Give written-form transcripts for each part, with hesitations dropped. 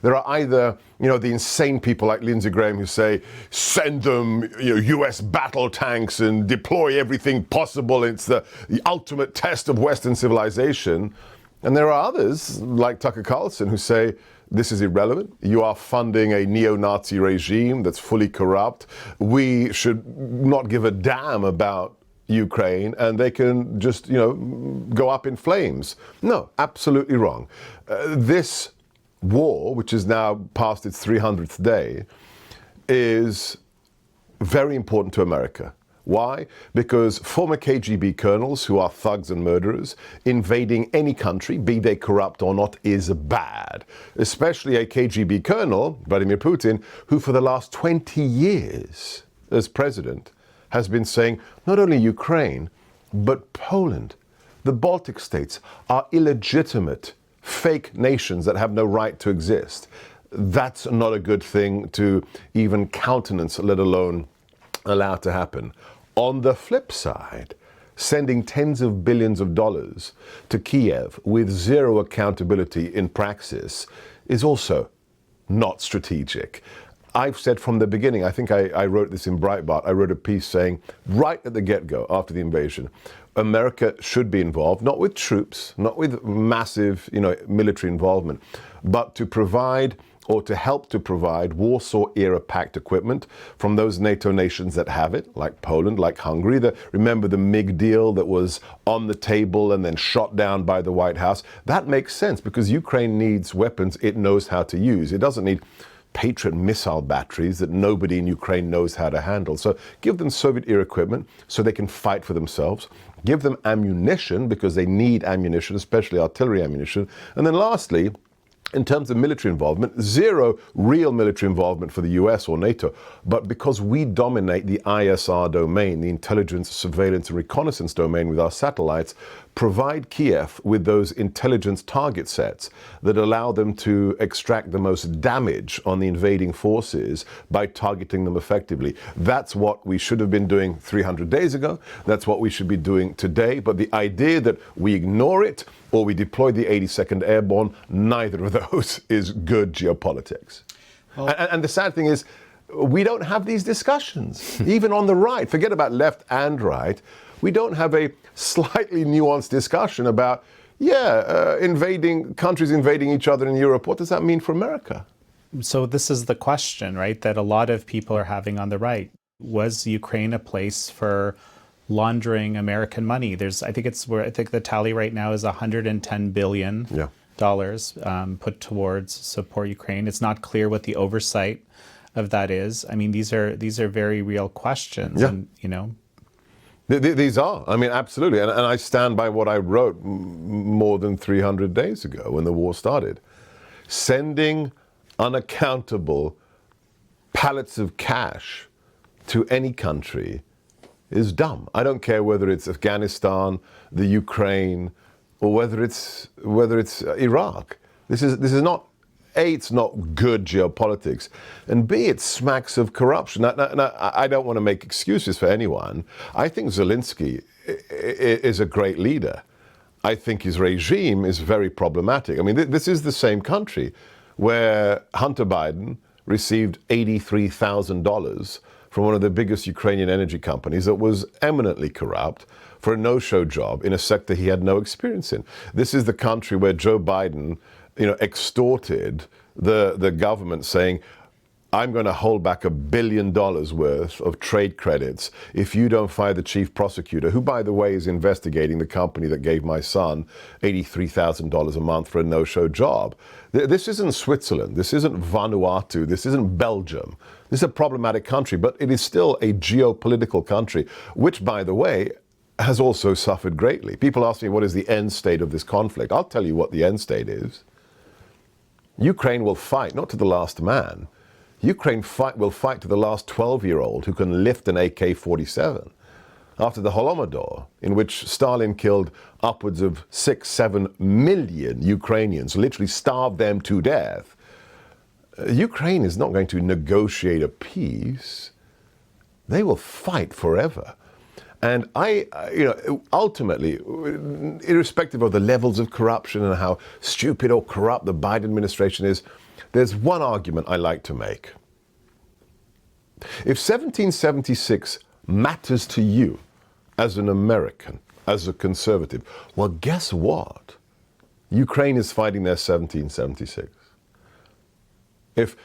There are either, the insane people like Lindsey Graham who say, send them, US battle tanks and deploy everything possible. It's the ultimate test of Western civilization. And there are others, like Tucker Carlson, who say, this is irrelevant. You are funding a neo-Nazi regime that's fully corrupt. We should not give a damn about Ukraine, and they can just, go up in flames. No, absolutely wrong. This war, which is now past its 300th day, is very important to America. Why? Because former KGB colonels who are thugs and murderers invading any country, be they corrupt or not, is bad. Especially a KGB colonel, Vladimir Putin, who for the last 20 years as president has been saying not only Ukraine, but Poland, the Baltic states are illegitimate, fake nations that have no right to exist. That's not a good thing to even countenance, let alone allow to happen. On the flip side, sending tens of billions of dollars to Kiev with zero accountability in praxis is also not strategic. I've said from the beginning, I think I wrote this in Breitbart, I wrote a piece saying right at the get-go, after the invasion, America should be involved, not with troops, not with massive, military involvement, but to provide or to help to provide Warsaw-era pact equipment from those NATO nations that have it, like Poland, like Hungary. Remember the MiG deal that was on the table and then shot down by the White House? That makes sense because Ukraine needs weapons it knows how to use. It doesn't need Patriot missile batteries that nobody in Ukraine knows how to handle. So give them Soviet-era equipment so they can fight for themselves. Give them ammunition because they need ammunition, especially artillery ammunition. And then lastly, in terms of military involvement, zero real military involvement for the US or NATO, but because we dominate the ISR domain, the intelligence, surveillance, and reconnaissance domain with our satellites, provide Kiev with those intelligence target sets that allow them to extract the most damage on the invading forces by targeting them effectively. That's what we should have been doing 300 days ago. That's what we should be doing today. But the idea that we ignore it or we deploy the 82nd Airborne, neither of those is good geopolitics. Oh. And the sad thing is, we don't have these discussions, even on the right. Forget about left and right. We don't have a slightly nuanced discussion about, countries invading each other in Europe. What does that mean for America? So this is the question, right, that a lot of people are having on the right. Was Ukraine a place for laundering American money? I think the tally right now is $110 billion put towards support Ukraine. It's not clear what the oversight of that is. I mean, these are very real questions, and These are. I mean, absolutely. And I stand by what I wrote more than 300 days ago when the war started. Sending unaccountable pallets of cash to any country is dumb. I don't care whether it's Afghanistan, the Ukraine, or whether it's Iraq. This is not, A, it's not good geopolitics, and B, it smacks of corruption. Now, I don't want to make excuses for anyone. I think Zelensky is a great leader. I think his regime is very problematic. I mean, this is the same country where Hunter Biden received $83,000 from one of the biggest Ukrainian energy companies that was eminently corrupt for a no-show job in a sector he had no experience in. This is the country where Joe Biden extorted the government saying, I'm going to hold back $1 billion worth of trade credits if you don't fire the chief prosecutor, who, by the way, is investigating the company that gave my son $83,000 a month for a no-show job. This isn't Switzerland. This isn't Vanuatu. This isn't Belgium. This is a problematic country, but it is still a geopolitical country, which, by the way, has also suffered greatly. People ask me, what is the end state of this conflict? I'll tell you what the end state is. Ukraine will fight, not to the last man. Ukraine will fight to the last 12-year-old who can lift an AK-47. After the Holodomor, in which Stalin killed upwards of 6-7 million Ukrainians, literally starved them to death, Ukraine is not going to negotiate a peace. They will fight forever. And ultimately, irrespective of the levels of corruption and how stupid or corrupt the Biden administration is, there's one argument I like to make. If 1776 matters to you as an American, as a conservative, well, guess what? Ukraine is fighting their 1776. If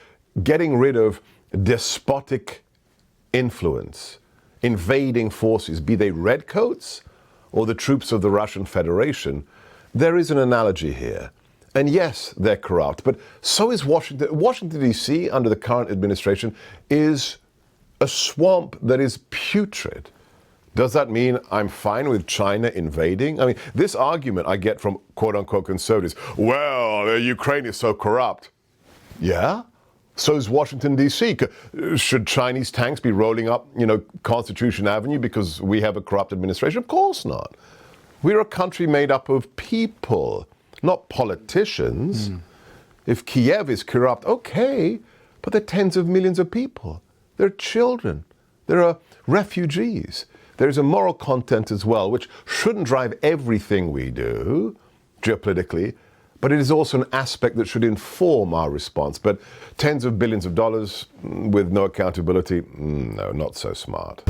getting rid of despotic influence, invading forces, be they redcoats or the troops of the Russian Federation, there is an analogy here. And yes, they're corrupt, but so is Washington. Washington, D.C., under the current administration, is a swamp that is putrid. Does that mean I'm fine with China invading? I mean, this argument I get from quote-unquote conservatives, well, Ukraine is so corrupt. Yeah? So is Washington, D.C. Should Chinese tanks be rolling up, Constitution Avenue because we have a corrupt administration? Of course not. We're a country made up of people, not politicians. If Kiev is corrupt, okay, but there are tens of millions of people. There are children. There are refugees. There's a moral content as well, which shouldn't drive everything we do geopolitically, but it is also an aspect that should inform our response. But tens of billions of dollars with no accountability, no, not so smart.